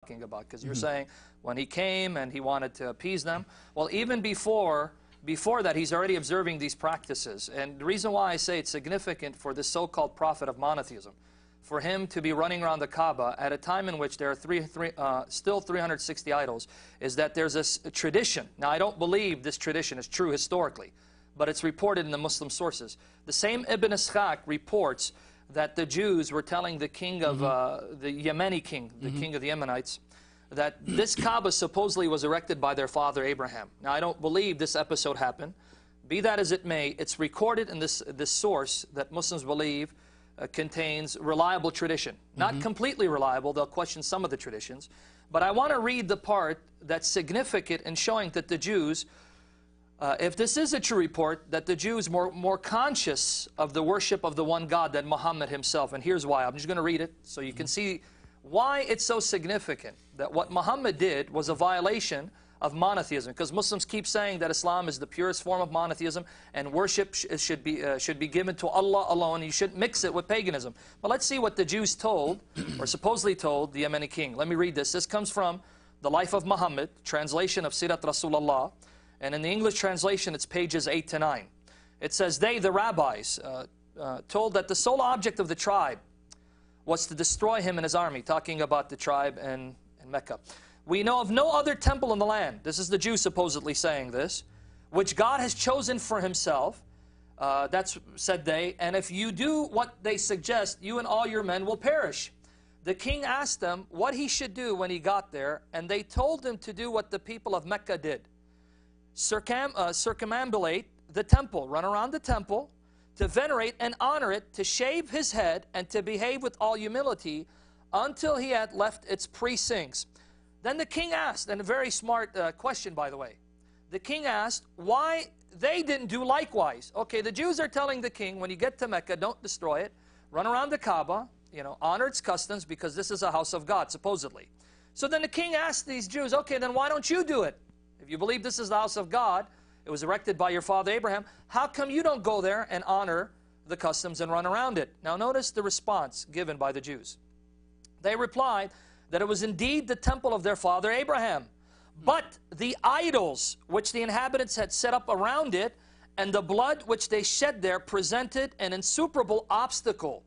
talking about, because you're saying when he came and he wanted to appease them. Well, even before that, he's already observing these practices. And the reason why I say it's significant for this so-called prophet of monotheism, for him to be running around the Kaaba at a time in which there are still 360 idols, is that there's a tradition. Now, I don't believe this tradition is true historically, but it's reported in the Muslim sources. The same Ibn Ishaq reports that the Jews were telling the king of, the Yemeni king, the king of the Yemenites, that this Kaaba supposedly was erected by their father Abraham. Now, I don't believe this episode happened. Be that as it may, it's recorded in this source that Muslims believe contains reliable tradition. Not completely reliable, they'll question some of the traditions. But I want to read the part that's significant in showing that the Jews, if this is a true report, that the Jews were more conscious of the worship of the one God than Muhammad himself. And here's why. I'm just going to read it so you can see why it's so significant that what Muhammad did was a violation of monotheism. Because Muslims keep saying that Islam is the purest form of monotheism and worship should be given to Allah alone. You shouldn't mix it with paganism. But let's see what the Jews told, or supposedly told, the Yemeni king. Let me read this. This comes from The Life of Muhammad, translation of Sirat Rasulullah. And in the English translation, it's pages 8 to 9. It says, they, the rabbis, told that the sole object of the tribe was to destroy him and his army, talking about the tribe in Mecca. We know of no other temple in the land, this is the Jews supposedly saying this, which God has chosen for himself, that's, said they, and if you do what they suggest, you and all your men will perish. The king asked them what he should do when he got there, and they told him to do what the people of Mecca did. Circumambulate the temple, run around the temple, to venerate and honor it, to shave his head, and to behave with all humility until he had left its precincts. Then the king asked, and a very smart question, by the way. The king asked why they didn't do likewise. Okay, the Jews are telling the king, when you get to Mecca, don't destroy it. Run around the Kaaba, you know, honor its customs, because this is a house of God, supposedly. So then the king asked these Jews, okay, then why don't you do it? If you believe this is the house of God, it was erected by your father Abraham, how come you don't go there and honor the customs and run around it? Now notice the response given by the Jews. They replied that it was indeed the temple of their father Abraham, but the idols which the inhabitants had set up around it and the blood which they shed there presented an insuperable obstacle.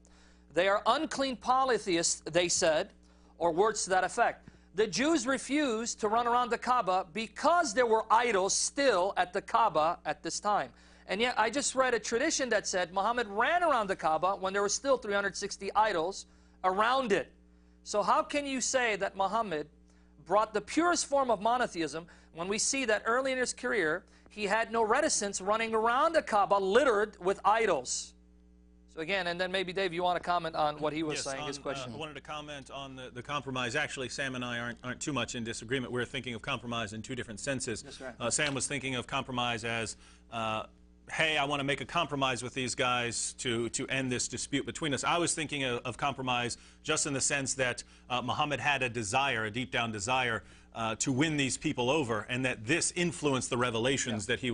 They are unclean polytheists, they said, or words to that effect. The Jews refused to run around the Kaaba because there were idols still at the Kaaba at this time. And yet I just read a tradition that said Muhammad ran around the Kaaba when there were still 360 idols around it. So how can you say that Muhammad brought the purest form of monotheism when we see that early in his career he had no reticence running around the Kaaba littered with idols? So again, and then maybe Dave, you want to comment on what he was saying, his question. I wanted to comment on the compromise. Actually, Sam and I aren't too much in disagreement. We're thinking of compromise in two different senses. That's right. Sam was thinking of compromise as, hey, I want to make a compromise with these guys to end this dispute between us. I was thinking of compromise just in the sense that Muhammad had a desire, a deep down desire, to win these people over, and that this influenced the revelations that he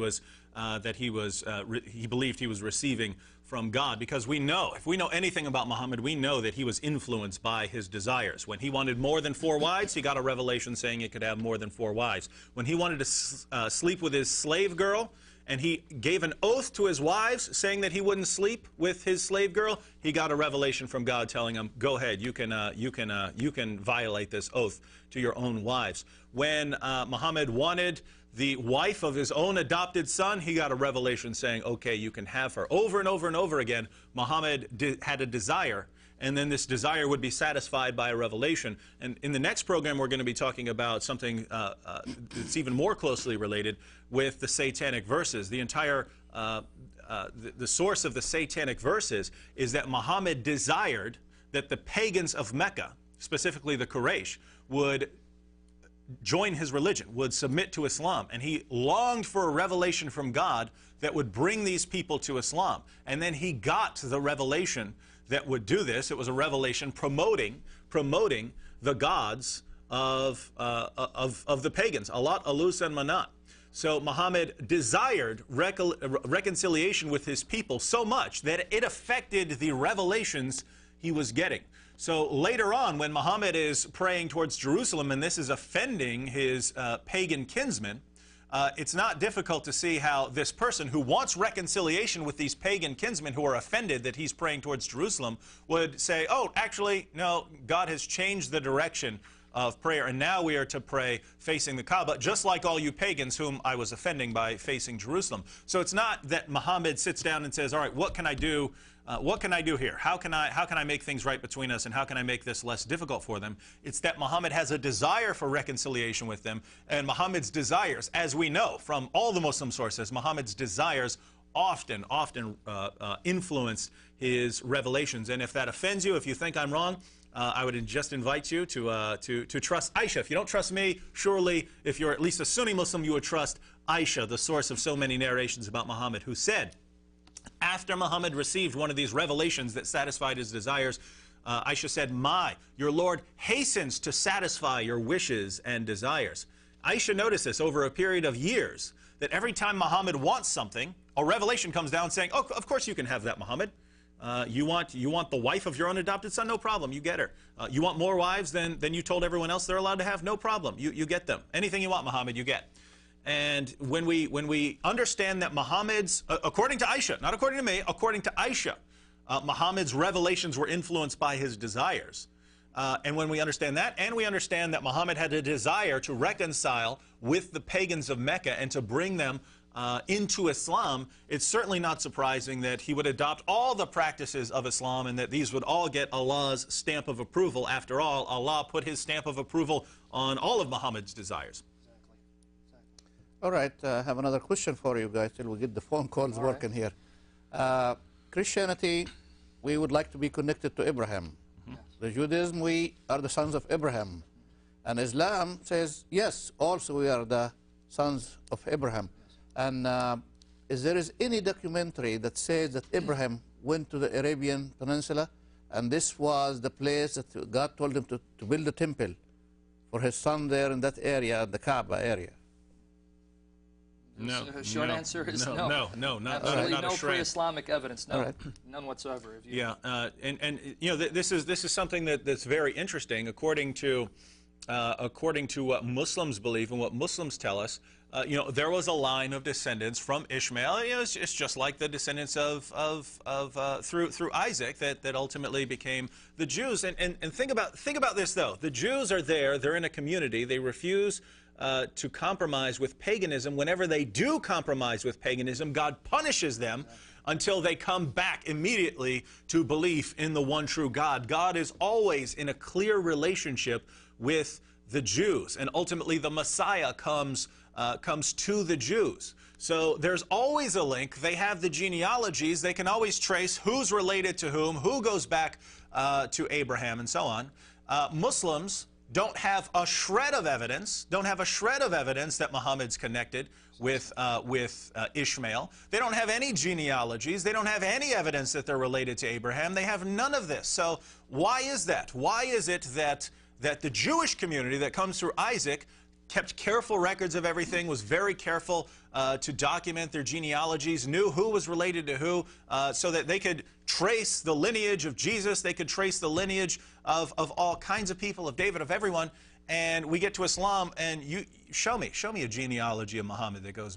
believed he was receiving from God. Because we know, if we know anything about Muhammad, we know that he was influenced by his desires. When he wanted more than 4 wives, he got a revelation saying he could have more than 4 wives. When he wanted to sleep with his slave girl, and he gave an oath to his wives saying that he wouldn't sleep with his slave girl, he got a revelation from God telling him, go ahead, you can violate this oath to your own wives. When Muhammad wanted the wife of his own adopted son, he got a revelation saying, okay, you can have her. Over and over and over again, Muhammad had a desire, and then this desire would be satisfied by a revelation. And in the next program, we're going to be talking about something that's even more closely related with the satanic verses. The entire, the source of the satanic verses is that Muhammad desired that the pagans of Mecca, specifically the Quraysh, would join his religion, would submit to Islam. And he longed for a revelation from God that would bring these people to Islam. And then he got the revelation that would do this. It was a revelation promoting the gods of the pagans, Allat, Alus, and Manat. So Muhammad desired reconciliation with his people so much that it affected the revelations he was getting. So later on, when Muhammad is praying towards Jerusalem, and this is offending his pagan kinsmen, it's not difficult to see how this person who wants reconciliation with these pagan kinsmen who are offended that he's praying towards Jerusalem would say, oh, actually, no, God has changed the direction of prayer, and now we are to pray facing the Kaaba, just like all you pagans whom I was offending by facing Jerusalem. So it's not that Muhammad sits down and says, all right, what can I do? What can I do here? How can I make things right between us, and how can I make this less difficult for them? It's that Muhammad has a desire for reconciliation with them, and Muhammad's desires, as we know from all the Muslim sources, Muhammad's desires often influence his revelations. And if that offends you, if you think I'm wrong, I would just invite you to trust Aisha. If you don't trust me, surely, if you're at least a Sunni Muslim, you would trust Aisha, the source of so many narrations about Muhammad, who said, after Muhammad received one of these revelations that satisfied his desires, Aisha said, your Lord hastens to satisfy your wishes and desires. Aisha noticed this over a period of years, that every time Muhammad wants something, a revelation comes down saying, oh, of course you can have that, Muhammad. You want the wife of your own adopted son? No problem, you get her. You want more wives than you told everyone else they're allowed to have? No problem, you get them. Anything you want, Muhammad, you get. And when we understand that Muhammad's, according to Aisha, not according to me, according to Aisha, Muhammad's revelations were influenced by his desires. And when we understand that, and we understand that Muhammad had a desire to reconcile with the pagans of Mecca and to bring them into Islam, it's certainly not surprising that he would adopt all the practices of Islam and that these would all get Allah's stamp of approval. After all, Allah put his stamp of approval on all of Muhammad's desires. All right, I have another question for you guys till we get the phone calls working here. Christianity, we would like to be connected to Abraham. The Judaism, we are the sons of Abraham. And Islam says, yes, also we are the sons of Abraham. And is there any documentary that says that Abraham went to the Arabian Peninsula and this was the place that God told him to build a temple for his son there in that area, the Kaaba area? No. The short answer is no. No, not no pre-Islamic evidence. No, right. None whatsoever. Yeah, and you know, this is something that's very interesting. According to what Muslims believe and what Muslims tell us, you know, there was a line of descendants from Ishmael. You know, it's just like the descendants through Isaac that ultimately became the Jews. And think about this though. The Jews are there. They're in a community. They refuse to compromise with paganism. Whenever they do compromise with paganism, God punishes them until they come back immediately to belief in the one true God. God is always in a clear relationship with the Jews, and ultimately the Messiah comes to the Jews. So there's always a link. They have the genealogies. They can always trace who's related to whom, who goes back to Abraham, and so on. Muslims don't have a shred of evidence, that Muhammad's connected with Ishmael. They don't have any genealogies. They don't have any evidence that they're related to Abraham. They have none of this. So why is that? Why is it that the Jewish community that comes through Isaac kept careful records of everything, was very careful to document their genealogies, knew who was related to who, so that they could trace the lineage of Jesus, they could trace the lineage of all kinds of people, of David, of everyone, and we get to Islam, and you show me a genealogy of Muhammad that goes back.